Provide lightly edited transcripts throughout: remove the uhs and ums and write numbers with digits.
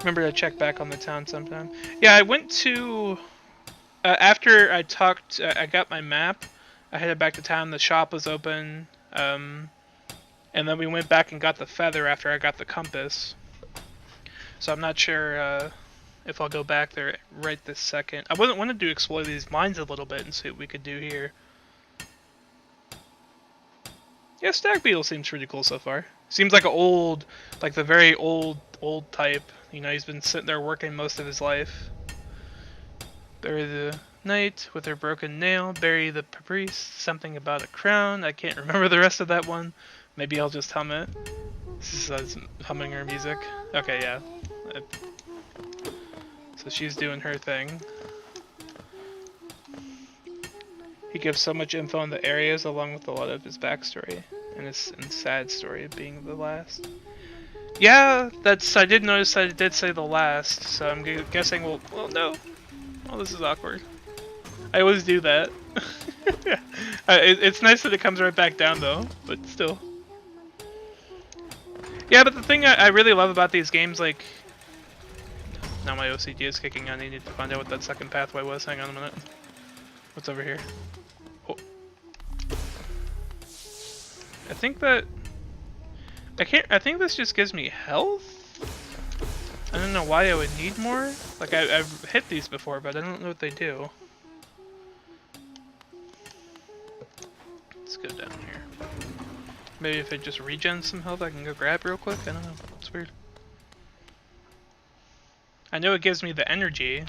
Remember to check back on the town sometime. Yeah, I went to... after I talked... I got my map. I headed back to town. The shop was open. And then we went back and got the feather after I got the compass. So I'm not sure if I'll go back there right this second. I wanted to explore these mines a little bit and see what we could do here. Yeah, stag beetle seems pretty cool so far. Seems like an old, like the very old type. You know, he's been sitting there working most of his life. Bury the knight with her broken nail. Bury the priest. Something about a crown. I can't remember the rest of that one. Maybe I'll just hum it. This is humming her music. Okay, yeah. So she's doing her thing. He gives so much info on the areas along with a lot of his backstory. And his sad story being the last. Yeah, I did notice that it did say the last, so I'm guessing well no. Oh, this is awkward. I always do that. It's nice that it comes right back down though, but still. Yeah, but the thing I really love about these games, like... Now my OCD is kicking on, I need to find out what that second pathway was. Hang on a minute. What's over here? Oh. I think that... I think this just gives me health? I don't know why I would need more. Like, I've hit these before, but I don't know what they do. Let's go down here. Maybe if it just regens some health, I can go grab real quick? I don't know. It's weird. I know it gives me the energy,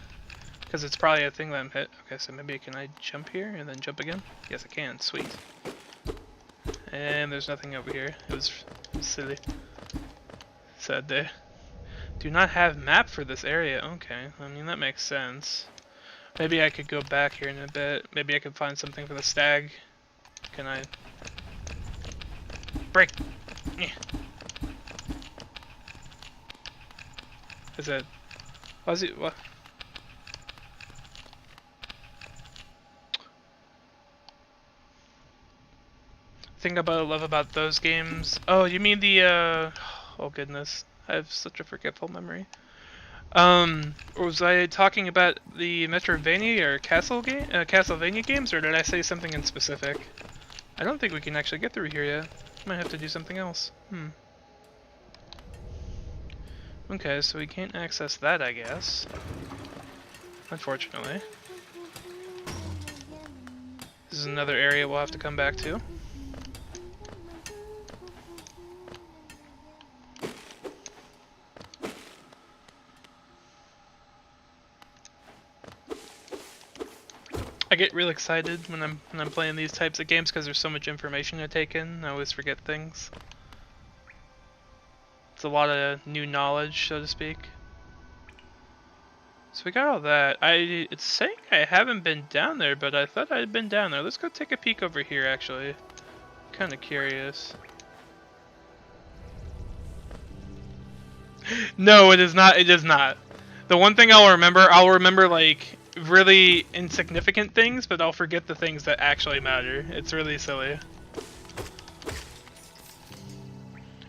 because it's probably a thing that I'm hit. Okay, so maybe can I jump here and then jump again? Yes, I can. Sweet. And there's nothing over here. It was silly. Sad day. Do not have map for this area. Okay, I mean that makes sense. Maybe I could go back here in a bit. Maybe I could find something for the stag. Can I... Break! Yeah. Is it... Was it... What? Thing about I love about those games... Oh, you mean the, Oh goodness. I have such a forgetful memory. Was I talking about the Metroidvania or Castlevania games, or did I say something in specific? I don't think we can actually get through here yet. Might have to do something else. Okay, so we can't access that, I guess. Unfortunately. This is another area we'll have to come back to. I get real excited when I'm playing these types of games because there's so much information to take in. I always forget things. It's a lot of new knowledge, so to speak. So we got all that. It's saying I haven't been down there, but I thought I'd been down there. Let's go take a peek over here, actually. Kind of curious. No, it is not. It is not. The one thing I'll remember like really insignificant things, but I'll forget the things that actually matter. It's really silly.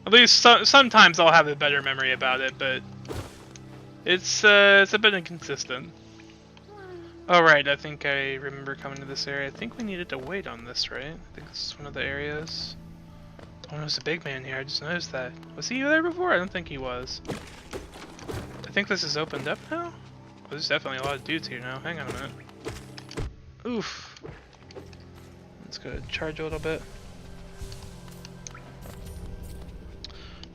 At least sometimes I'll have a better memory about it, but it's a bit inconsistent. Alright, I think I remember coming to this area. I think we needed to wait on this, right? I think this is one of the areas. Oh, there's a big man here, I just noticed that. Was he there before? I don't think he was. I think this is opened up now? Well, there's definitely a lot of dudes here now. Hang on a minute. Oof. Let's go charge a little bit.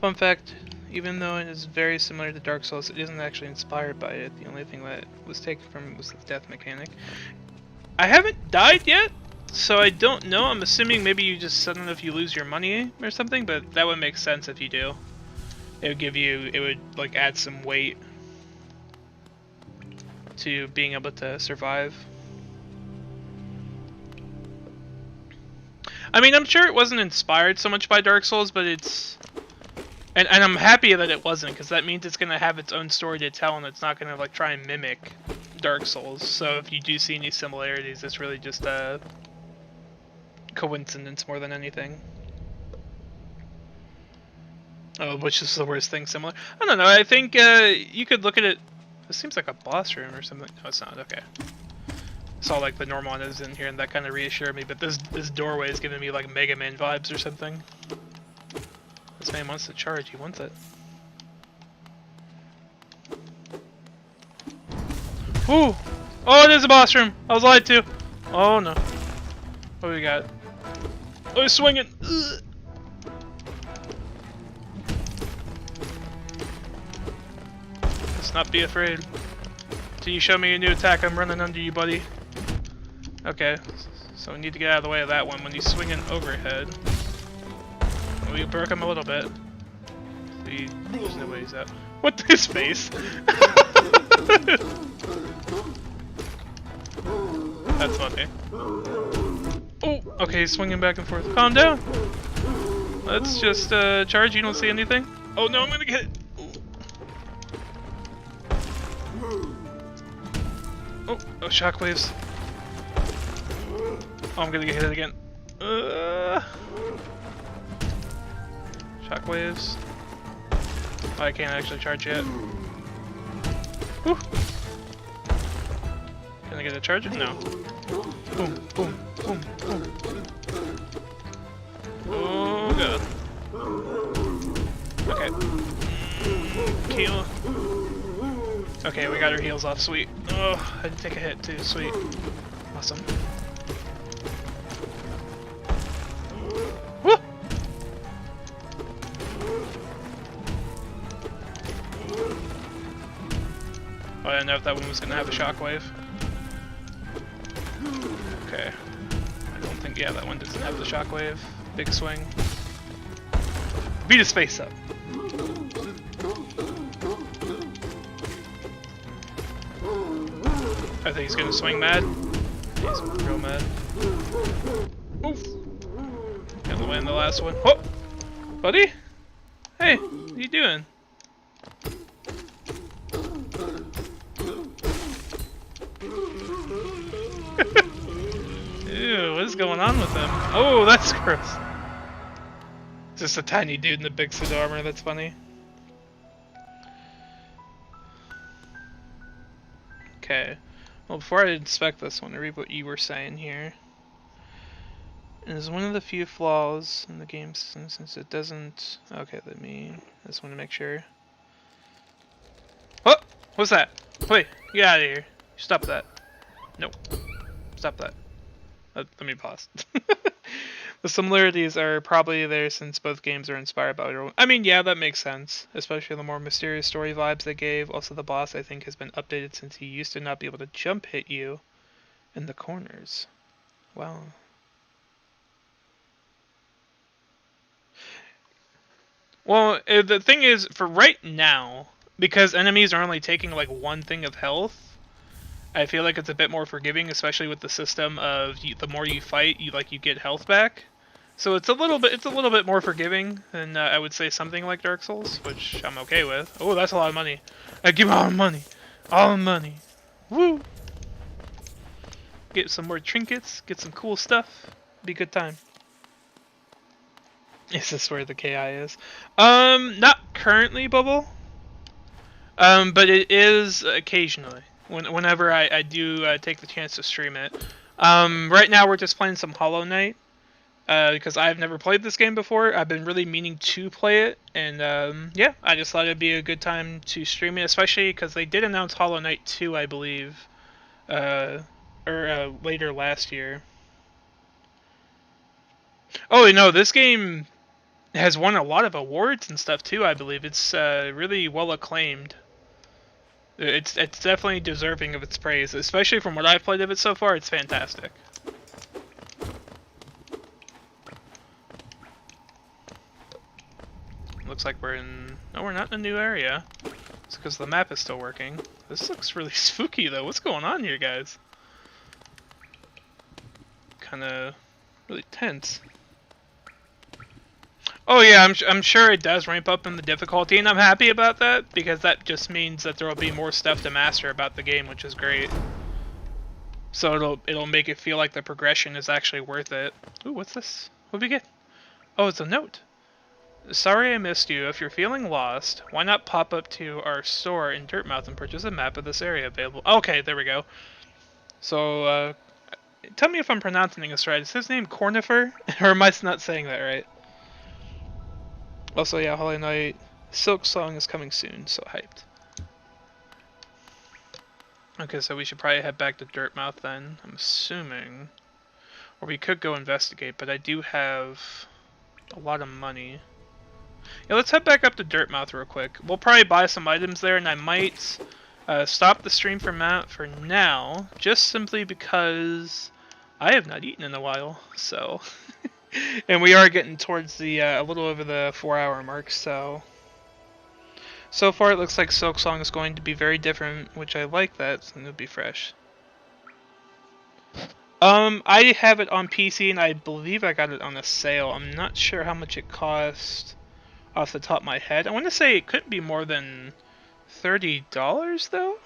Fun fact, even though it is very similar to Dark Souls, it isn't actually inspired by it. The only thing that was taken from it was the death mechanic. I haven't died yet, so I don't know. I'm assuming maybe you just, I don't know if you lose your money or something, but that would make sense if you do. It would give you, it would like add some weight to being able to survive. I mean, I'm sure it wasn't inspired so much by Dark Souls, but it's... And I'm happy that it wasn't, because that means it's going to have its own story to tell, and it's not going to like try and mimic Dark Souls. So if you do see any similarities, it's really just a coincidence more than anything. Oh, which is the worst thing similar? I don't know, I think you could look at it... This seems like a boss room or something. No, it's not. Okay. Saw like the normal one is in here and that kind of reassured me, but this doorway is giving me like Mega Man vibes or something. This man wants to charge, he wants it. Ooh! Oh, it is a boss room! I was lied to! Oh no. What do we got? Oh, he's swinging! Ugh. Let's not be afraid. Till you show me a new attack, I'm running under you, buddy. Okay, so we need to get out of the way of that one when he's swinging overhead. We broke him a little bit. There's no way he's out. What? His face? That's funny. Oh, okay, he's swinging back and forth. Calm down. Let's just charge. You don't see anything? Oh no, I'm gonna get it. Oh, shockwaves. Oh, I'm gonna get hit again. Shockwaves. Oh, I can't actually charge yet. Whew. Can I get a charge? No. Boom, boom, boom, boom. Oh god. Okay. Heal. Okay, we got our heals off. Sweet. Oh, I didn't take a hit too. Sweet. Awesome. Woo! Oh, I didn't know if that one was gonna have a shockwave. Okay. I don't think, yeah, that one doesn't have the shockwave. Big swing. Beat his face up. I think he's gonna swing mad. He's real mad. Oof. Got the way in the last one. Oh! Buddy? Hey, what are you doing? Ew, what is going on with him? Oh, that's gross. Just a tiny dude in a big suit of armor, that's funny. Okay. Well, before I inspect this one, I read what you were saying here. It is one of the few flaws in the game since it doesn't... Okay, I just want to make sure. Oh! What's that? Wait, get out of here. Stop that. Nope. Stop that. Let me pause. The similarities are probably there since both games are inspired by your own. I mean, yeah, that makes sense. Especially the more mysterious story vibes they gave. Also, the boss, I think, has been updated since he used to not be able to jump hit you in the corners. Wow. Well, the thing is, for right now, because enemies are only taking like one thing of health, I feel like it's a bit more forgiving, especially with the system of the more you fight, you get health back. So it's a little bit more forgiving than I would say something like Dark Souls, which I'm okay with. Oh, that's a lot of money. I give all the money, all the money. Woo! Get some more trinkets, get some cool stuff. Be a good time. Is this where the KI is? Not currently, Bubble. But it is occasionally. Whenever I do take the chance to stream it. Right now we're just playing some Hollow Knight. Because I've never played this game before. I've been really meaning to play it. And yeah, I just thought it'd be a good time to stream it. Especially because they did announce Hollow Knight 2, I believe. Later last year. Oh, no, this game has won a lot of awards and stuff too, I believe. It's really well acclaimed. It's definitely deserving of its praise, especially from what I've played of it so far. It's fantastic. Looks like we're in... No, we're not in a new area. It's because the map is still working. This looks really spooky though. What's going on here, guys? Kinda... really tense. Oh yeah, I'm sure it does ramp up in the difficulty, and I'm happy about that, because that just means that there will be more stuff to master about the game, which is great. So it'll make it feel like the progression is actually worth it. Ooh, what's this? What did we get? Oh, it's a note. Sorry I missed you. If you're feeling lost, why not pop up to our store in Dirtmouth and purchase a map of this area available? Okay, there we go. So, tell me if I'm pronouncing this right. Is his name Cornifer? Or am I not saying that right? Also, yeah, Hollow Knight. Silk Song is coming soon, so hyped. Okay, so we should probably head back to Dirtmouth then, I'm assuming. Or we could go investigate, but I do have a lot of money. Yeah, let's head back up to Dirtmouth real quick. We'll probably buy some items there, and I might stop the stream for now, just simply because I have not eaten in a while, so... and we are getting towards the, a little over the 4-hour mark, so... So far it looks like Silk Song is going to be very different, which I like that, and it'll be fresh. I have it on PC, and I believe I got it on a sale. I'm not sure how much it cost off the top of my head. I want to say it couldn't be more than $30, though,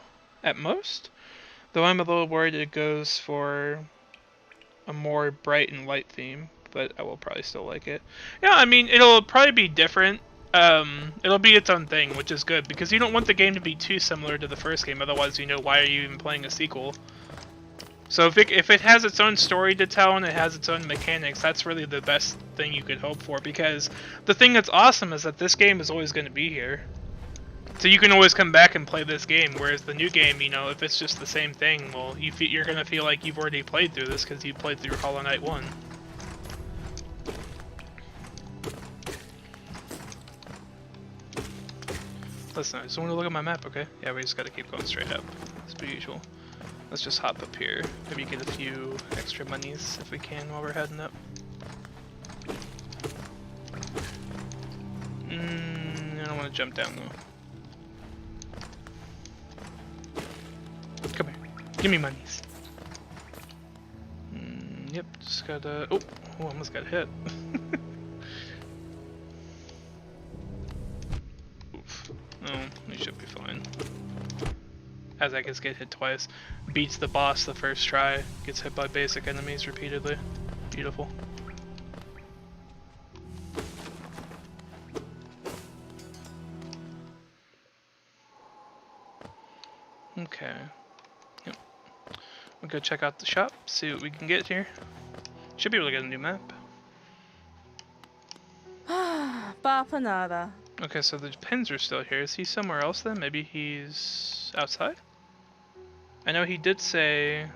at most. Though I'm a little worried it goes for a more bright and light theme, but I will probably still like it. Yeah, I mean, it'll probably be different. It'll be its own thing, which is good, because you don't want the game to be too similar to the first game, otherwise, you know, why are you even playing a sequel? So if it has its own story to tell and it has its own mechanics, that's really the best thing you could hope for, because the thing that's awesome is that this game is always going to be here. So you can always come back and play this game, whereas the new game, you know, if it's just the same thing, well, you're going to feel like you've already played through this because you played through Hollow Knight 1. Listen, I just want to look at my map, okay? Yeah, we just gotta keep going straight up, as per usual. Let's just hop up here. Maybe get a few extra monies if we can while we're heading up. I don't want to jump down though. Come here. Give me monies. Yep, just gotta... Oh, almost got hit. Oof. Oh, we should be fine. As I guess get hit twice. Beats the boss the first try. Gets hit by basic enemies repeatedly. Beautiful. Okay. Yep. We'll go check out the shop, see what we can get here. Should be able to get a new map. Bapanada. Okay, so the pins are still here. Is he somewhere else then? Maybe he's outside? I know he did say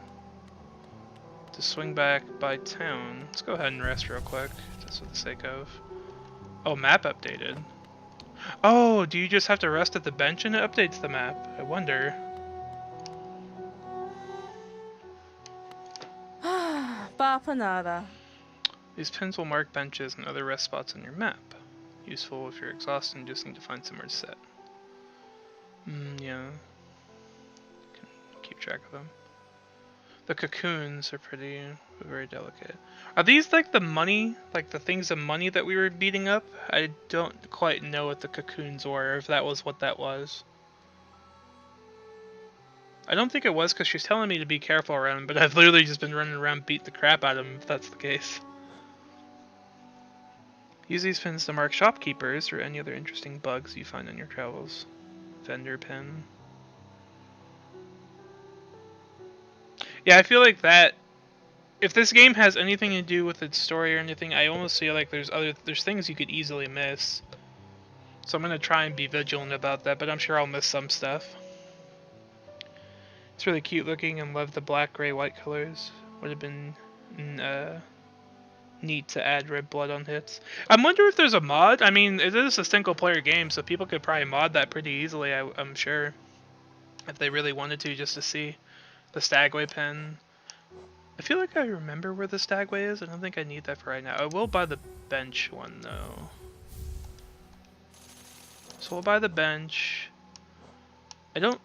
to swing back by town. Let's go ahead and rest real quick, just for the sake of... Oh, map updated. Oh, do you just have to rest at the bench and it updates the map? I wonder. Bapanada. These pins will mark benches and other rest spots on your map. Useful if you're exhausted and just need to find somewhere to sit. Yeah. Can keep track of them. The cocoons are very delicate. Are these like the money, like the things of money that we were beating up? I don't quite know what the cocoons were, if that was what that was. I don't think it was, because she's telling me to be careful around him, but I've literally just been running around beat the crap out of him, if that's the case. Use these pins to mark shopkeepers or any other interesting bugs you find on your travels. Vendor pin. Yeah, I feel like that... If this game has anything to do with its story or anything, I almost feel like there's things you could easily miss. So I'm going to try and be vigilant about that, but I'm sure I'll miss some stuff. It's really cute looking and love the black, gray, white colors. Would have been neat to add red blood on hits. I wonder if there's a mod. I mean, it is a single player game, so people could probably mod that pretty easily, I'm sure. If they really wanted to, just to see the Stagway pen. I feel like I remember where the Stagway is. I don't think I need that for right now. I will buy the bench one, though. So we'll buy the bench. I don't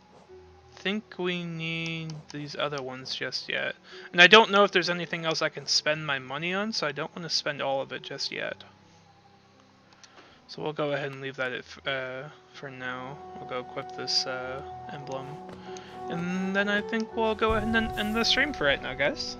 think we need these other ones just yet. And I don't know if there's anything else I can spend my money on, so I don't want to spend all of it just yet. So we'll go ahead and leave that for now. We'll go equip this emblem. And then I think we'll go ahead and end the stream for right now, guys.